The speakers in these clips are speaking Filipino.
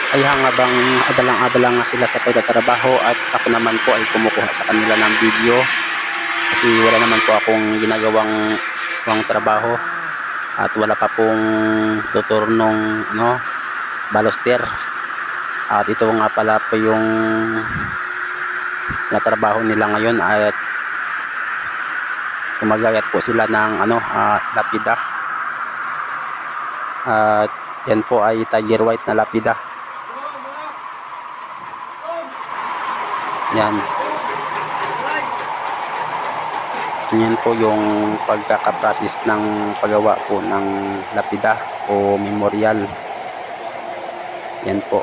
ay habang abalang-abala nga sila sa pagtatrabaho at ako naman po ay kumukuha sa kanila ng video kasi wala naman po akong ginagawang trabaho at wala pa pong tuturnong baloster. At ito nga pala po yung natrabaho nila ngayon at gumagayat po sila ng lapida. At yan po ay Tiger White na lapida. Yan. Yan po yung pagkakaprocess ng paggawa po ng lapida o memorial. Yan po.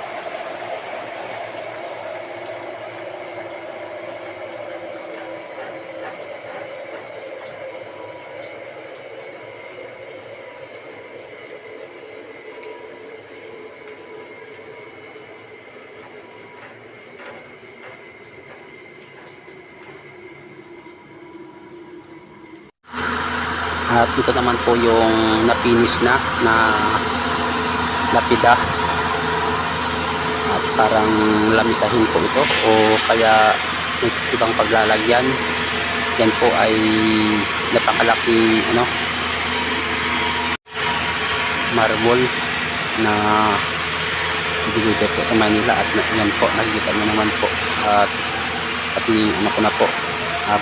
At ito naman po yung napinis na lapida. At parang lamisahin po ito o kaya ibang paglalagyan. Yan po ay napakalaking marble na deliver po sa Manila. At yan po, nakikita nyo naman po. At kasi ko na po,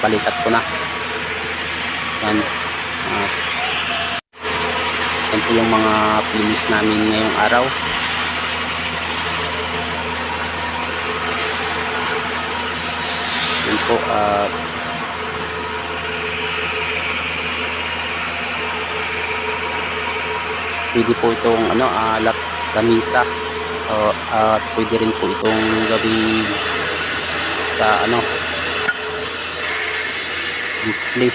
balikat ko na. Yan. Yan po yung mga finish namin ngayong araw. Yan po. Pwede po itong lamisa. At pwede rin po itong gawing sa display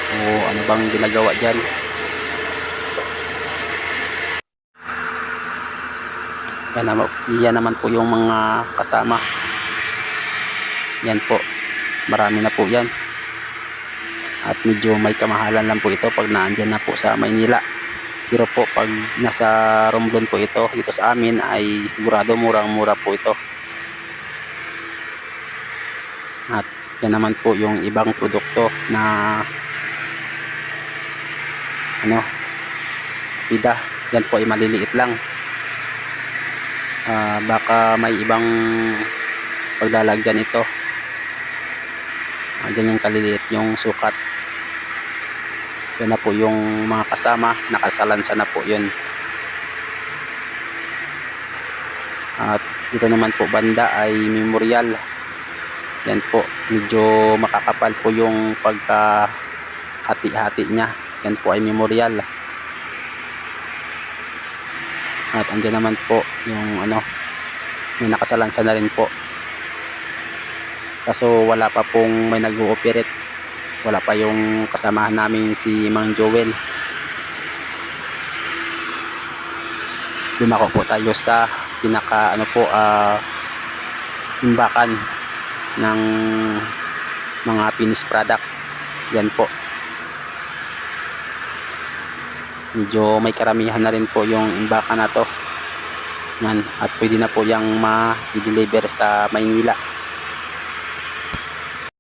o ano bang ginagawa dyan. Yan naman po yung mga kasama. Yan po, marami na po yan. At medyo may kamahalan lang po ito pag naandyan na po sa Maynila. Pero po pag nasa Romblon po ito, dito sa amin ay sigurado murang-mura po ito. At yan naman po yung ibang produkto na lapida. Yan po ay maliliit lang. Baka may ibang paglalagyan ito. Ganyan kaliliit yung sukat. Yan na po yung mga kasama, nakasalansa na po yun. At dito naman po banda ay memorial. Yan po, medyo makakapal po yung pagka-hati-hati niya. Yan po ay memorial. At andyan naman po yung may nakasalansa na rin po. Kaso wala pa pong may nag-ooperate. Wala pa yung kasamahan namin si Mang Joel. Dumako po tayo sa pinaka imbakan ng mga finished product. Yan po. Medyo may karamihan na rin po yung imbakan na to. Yan. At pwede na po yung ma-deliver sa Maynila.